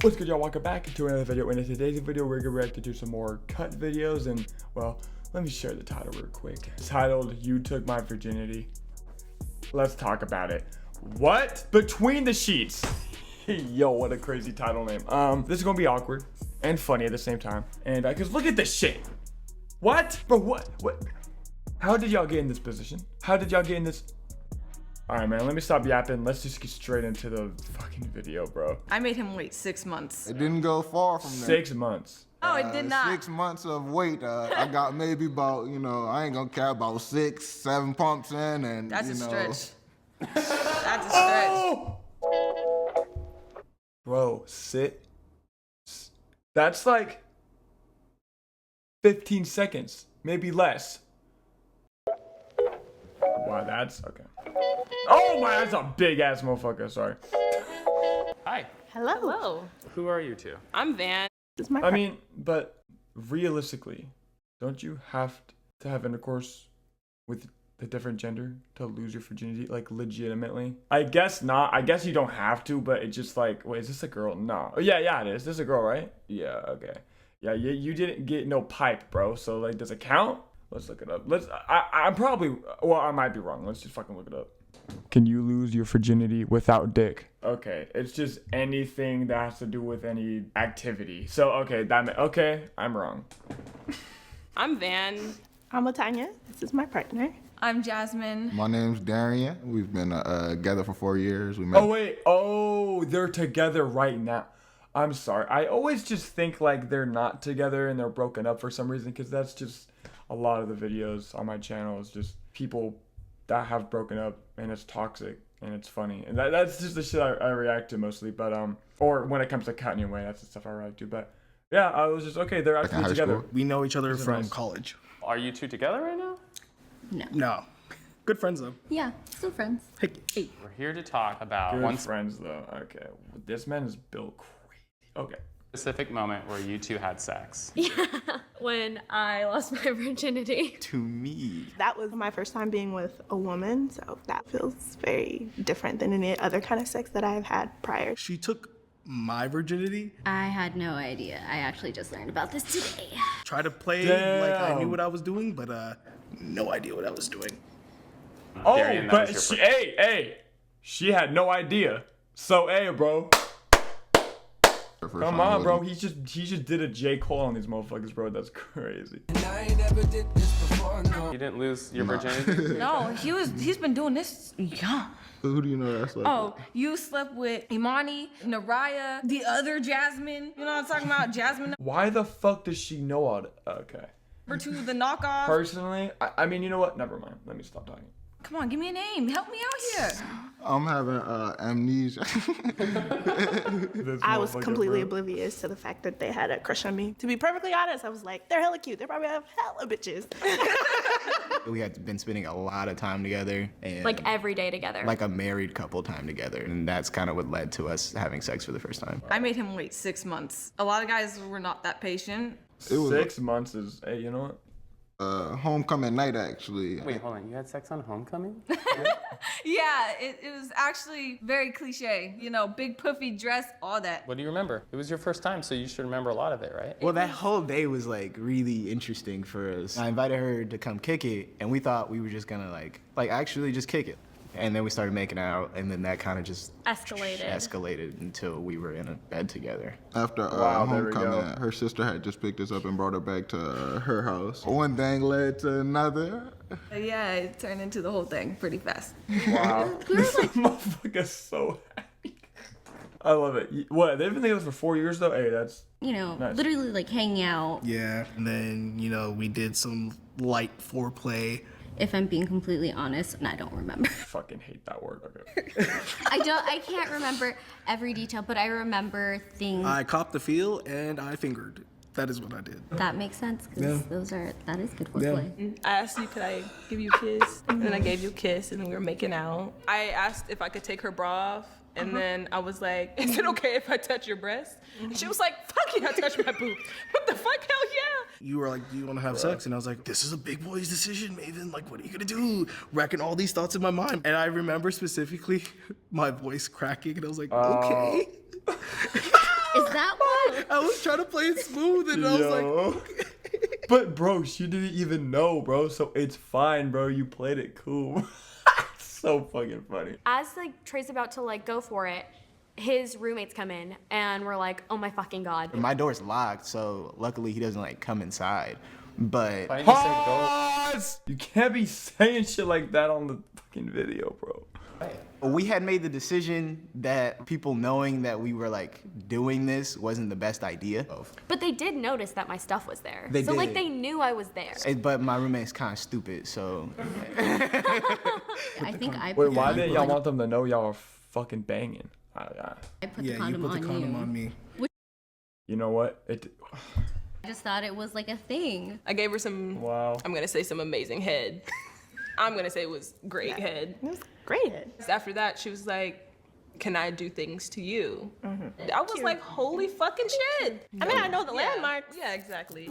What's good, y'all? Welcome back to another video. And in today's video, we're gonna react to some more cut videos. And well, let me share the title real quick. It's titled "You Took My Virginity." Let's talk about it. What? Between the Sheets. Yo, what a crazy title name. This is gonna be awkward and funny at the same time. And cause look at this shit. What? Bro, what? How did y'all get in this position? How did y'all get in this? All right, man, let me stop yapping. Let's just get straight into the fucking video, bro. I made him wait 6 months. It didn't go far from there. 6 months. Oh, it did not. 6 months of wait. I got maybe about, I ain't gonna care, about 6, 7 pumps in, and That's a stretch. That's a stretch. Oh! Bro, that's like 15 seconds, maybe less. Wow, that's okay. Oh my, that's a big ass motherfucker. Sorry. Hi. Hello. Who are you two? I'm Van. This is my I mean, but realistically, don't you have to have intercourse with the different gender to lose your virginity? Like, legitimately? I guess not. I guess you don't have to, but it's just like, wait, is this a girl? No. Oh, yeah, it is. This is a girl, right? Yeah, okay. Yeah, you didn't get no pipe, bro. So, like, does it count? Let's look it up. I'm probably, well, I might be wrong. Let's just fucking look it up. Can you lose your virginity without dick? Okay, it's just anything that has to do with any activity. So, okay, I'm wrong. I'm Van. I'm Latanya. This is my partner. I'm Jasmine. My name's Darian. We've been together for 4 years. We met. Oh, wait. Oh, they're together right now. I'm sorry. I always just think like they're not together and they're broken up for some reason, because that's just a lot of the videos on my channel is just people that have broken up, and it's toxic and it's funny, and that's just the shit I react to mostly. But or when it comes to cutting away, that's the stuff I react to. But yeah, I was just okay. They're actually together. We know each other from nice. college. Are you two together right now? No. Good friends though. Yeah, still friends. Hey. We're here to talk about Good one friends though. Okay, this man is built crazy. Okay. specific moment where you two had sex. Yeah, when I lost my virginity. To me. That was my first time being with a woman, so that feels very different than any other kind of sex that I've had prior. She took my virginity. I had no idea. I actually just learned about this today. Tried to play like I knew what I was doing, but no idea what I was doing. Oh, Darian, that but was she, your hey, she had no idea. So, hey, bro. Come on, bro. He just did a J. Cole on these motherfuckers, bro. That's crazy. You didn't lose your virginity? No, he's been doing this. Yeah. Who do you know that's like? Oh, you slept with Imani, Naraya, the other Jasmine. You know what I'm talking about? Jasmine Why the fuck does she know all that? Okay. number 2, the knockoff. Personally, I mean, you know what? Never mind. Let me stop talking. Come on, give me a name. Help me out here. I'm having amnesia. I was completely oblivious to the fact that they had a crush on me. To be perfectly honest, I was like, they're hella cute. They probably have hella bitches. We had been spending a lot of time together, and Like every day together. like a married couple time together, and that's kind of what led to us having sex for the first time. I made him wait 6 months. A lot of guys were not that patient. It was 6 months is, hey, you know what? homecoming night, actually. Wait, hold on. You had sex on homecoming? Yeah, it was actually very cliche. You know, big puffy dress, all that. What do you remember? It was your first time, so you should remember a lot of it, right? Well, that whole day was like really interesting for us. I invited her to come kick it, and we thought we were just gonna like actually just kick it. And then we started making out, and then that kind of just escalated until we were in a bed together. After Wow, there we homecoming, go. her sister had just picked us up and brought her back to her house. One thing led to another. Yeah, it turned into the whole thing pretty fast. Wow. This motherfucker's so happy. I love it. What? They've been together for 4 years though? Hey, that's You know, Nice. literally like hanging out. Yeah. And then, we did some light foreplay. If I'm being completely honest, and I don't remember. fucking hate that word. Okay. I can't remember every detail, but I remember things. I copped the feel and I fingered. That is what I did. That makes sense, because that is good foreplay. I asked you, could I give you a kiss? And then I gave you a kiss and we were making out. I asked if I could take her bra off. And then I was like, is it okay if I touch your breast? And she was like, fuck yeah, touch my boobs. What the fuck? Hell yeah. You were like, do you want to have sex? And I was like, this is a big boy's decision, Maven. Like, what are you going to do? Racking all these thoughts in my mind. And I remember specifically my voice cracking. And I was like, okay. Is I was trying to play it smooth, and I was like, okay. But bro, she didn't even know, bro. So it's fine, bro. You played it cool. So fucking funny. As like Trey's about to like go for it, his roommates come in and we're like, oh my fucking god. My door's locked, so luckily he doesn't like come inside. But Why didn't you say go? Pause! You can't be saying shit like that on the fucking video, bro. we had made the decision that people knowing that we were like doing this wasn't the best idea. But they did notice that my stuff was there. They so like did. they knew I was there. But my roommate's kind of stupid, so. I think I put Wait, the why didn't y'all condom want them to know y'all were fucking banging? I put Yeah, the condom you put the on condom you. on me. You know what? I just thought it was like a thing. I gave her some, Wow. I'm gonna say some amazing head. I'm gonna say it was great head. It was great. After that, she was like, can I do things to you? I was like, holy fucking shit. I mean, I know the landmarks. Yeah, exactly.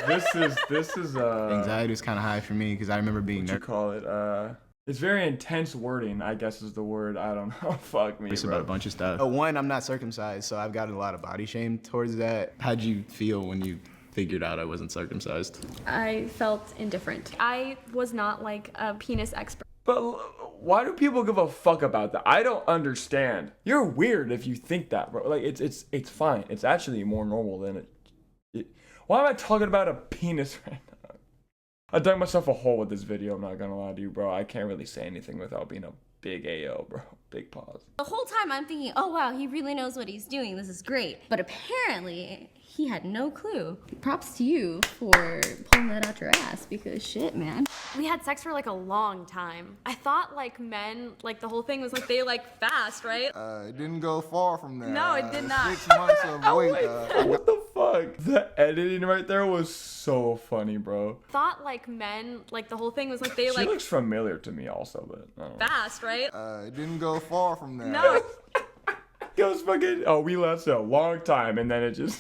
This is Anxiety was kind of high for me because I remember being what you call it? It's very intense wording, I guess is the word. I don't know. Fuck me, nervous bro. about a bunch of stuff. One, I'm not circumcised, so I've gotten a lot of body shame towards that. How'd you feel when you figured out I wasn't circumcised? I felt indifferent. I was not like a penis expert. But why do people give a fuck about that? I don't understand. You're weird if you think that, bro. Like it's fine. It's actually more normal than it. Why am I talking about a penis right now? I dug myself a hole with this video. I'm not gonna lie to you, bro. I can't really say anything without being a big AO, bro. Big pause. The whole time I'm thinking, oh wow, he really knows what he's doing. This is great. But apparently, he had no clue. Props to you for pulling that out your ass because shit, man. We had sex for like a long time. I thought like men, like the whole thing was like they like fast, right? It didn't go far from there. No, it did not. 6 months of wait. What the fuck? The editing right there was so funny, bro. Thought like men, like the whole thing was like they She like looks familiar to me also, but I don't know. fast, right? It didn't go far from there. No, Goes fucking. Oh, we lasted a long time, and then it just.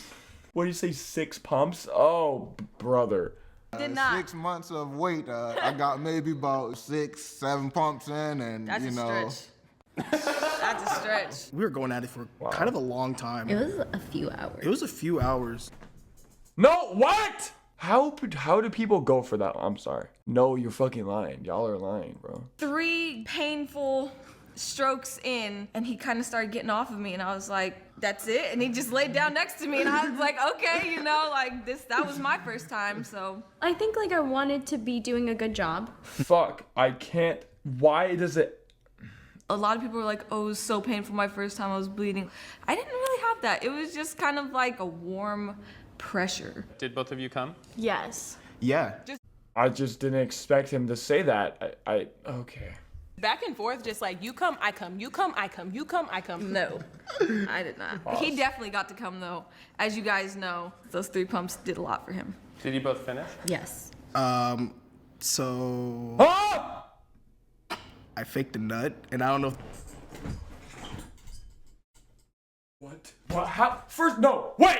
What do you say? 6 pumps? Oh, brother. did not. 6 months of wait. I got maybe about 6, 7 pumps in, and That's you a know. stretch. That's a stretch. We were going at it for kind of a long time. It was a few hours. It was a few hours. No, what? How do people go for that? I'm sorry. No, you're fucking lying. Y'all are lying, bro. 3 painful strokes in, and he kind of started getting off of me, and I was like, that's it. And he just laid down next to me, and I was like, okay, you know, like that was my first time, so. I think like I wanted to be doing a good job. Fuck. I can't. Why does it. A lot of people were like, oh, it was so painful my first time, I was bleeding. I didn't really have that. It was just kind of like a warm pressure. Did both of you come? Yes. Yeah. I just didn't expect him to say that. Okay. Back and forth, just like, you come, I come, you come, I come, you come, I come. No, I did not. He definitely got to come though. As you guys know, those 3 pumps did a lot for him. Did you both finish? Yes. So Ah! I faked a nut, and I don't know. What? How? First, no. Wait.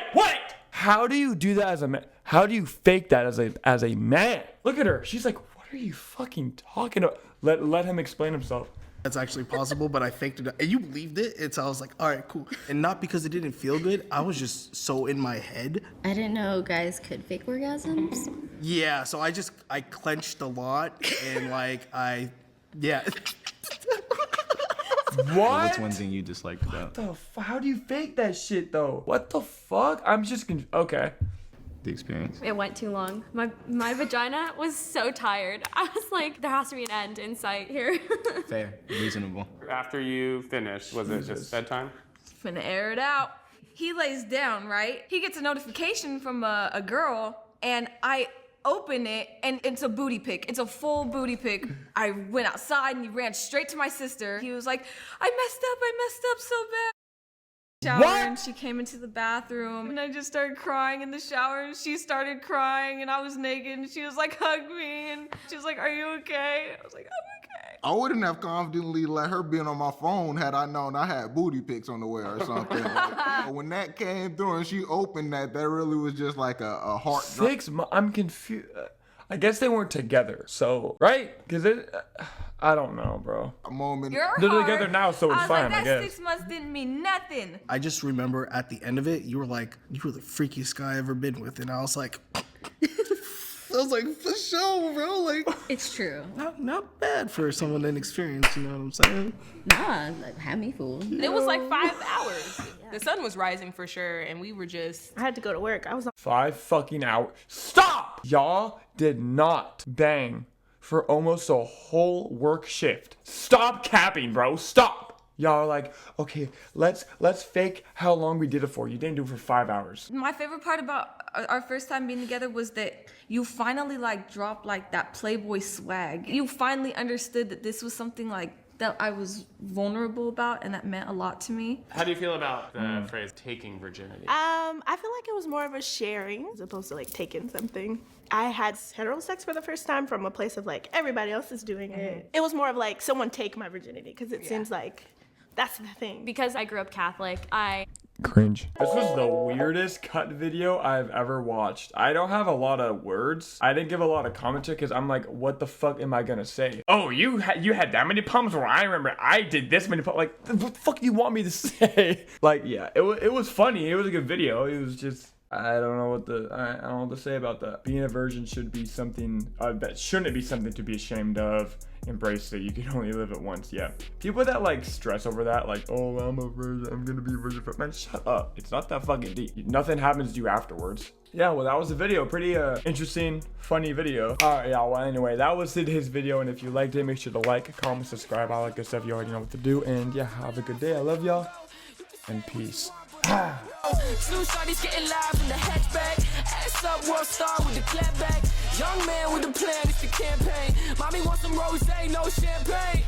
How do you do that as a man? How do you fake that as a man? Look at her. She's like, what are you fucking talking about? Let him explain himself. That's actually possible, but I faked it, and you believed it. And so I was like, all right, cool. And not because it didn't feel good. I was just so in my head. I didn't know guys could fake orgasms. Yeah, so I clenched a lot, and yeah. What? What's one thing you disliked about How do you fake that shit though? What the fuck? I'm just okay. the experience? It went too long. My vagina was so tired. I was like, there has to be an end in sight here. Fair, reasonable. After you finished, was it just bedtime? Finna air it out. He lays down, right? He gets a notification from a girl, and I open it, and it's a booty pic. It's a full booty pic. I went outside, and he ran straight to my sister. He was like, I messed up so bad. Shower, What? and she came into the bathroom, and I just started crying in the shower, and she started crying, and I was naked, and she was like, hug me, and she was like, are you okay? I was like, I'm okay. I wouldn't have confidently let her be on my phone had I known I had booty pics on the way or something. Like, when that came through and she opened that really was just like a heart drop. 6 months. I'm confused. I guess they weren't together. So right? Because I don't know, bro. A moment. You're They're hard. together now, so it's I was fine, like, I that guess. 6 months didn't mean nothing. I just remember at the end of it, you were like, you were the freakiest guy I ever been with. And I was like, for sure, bro. Like, It's true. not bad for someone inexperienced, you know what I'm saying? Nah, like, had me fooled. It was like 5 hours. The sun was rising for sure, and we were just. I had to go to work. I was 5 fucking hours. Stop! Y'all did not bang for almost a whole work shift. Stop capping, bro. Stop. Y'all are like, okay, let's fake how long we did it for. You didn't do it for 5 hours. My favorite part about our first time being together was that you finally like dropped like that Playboy swag. You finally understood that this was something like that I was vulnerable about and that meant a lot to me. How do you feel about the phrase taking virginity? I feel like it was more of a sharing as opposed to like taking something. I had hetero sex for the first time from a place of like everybody else is doing it. It was more of like someone take my virginity because it seems like that's the thing. Because I grew up Catholic, I Cringe. This was the weirdest cut video I've ever watched. I don't have a lot of words. I didn't give a lot of commentary because I'm like, what the fuck am I gonna say? Oh, you had that many problems where I remember I did this many problems. Like, what the fuck do you want me to say? Like, yeah, it was funny. It was a good video. It was just, I don't know what to say about that. Being a virgin should be something that shouldn't be something to be ashamed of. Embrace it. You can only live it once. Yeah. People that like stress over that, like, oh, I'm a virgin. I'm gonna be a virgin. Man, shut up. It's not that fucking deep. Nothing happens to you afterwards. Yeah, well, that was the video. Pretty interesting, funny video. All right, y'all. Well, anyway, that was his video. And if you liked it, make sure to like, comment, subscribe, all that good stuff. You already know what to do. And yeah, have a good day. I love y'all. And peace. Two shorties getting live in the hatchback. Ass up, world star with the clapback. Young man with a plan, it's the campaign. Mommy wants some rose, no champagne.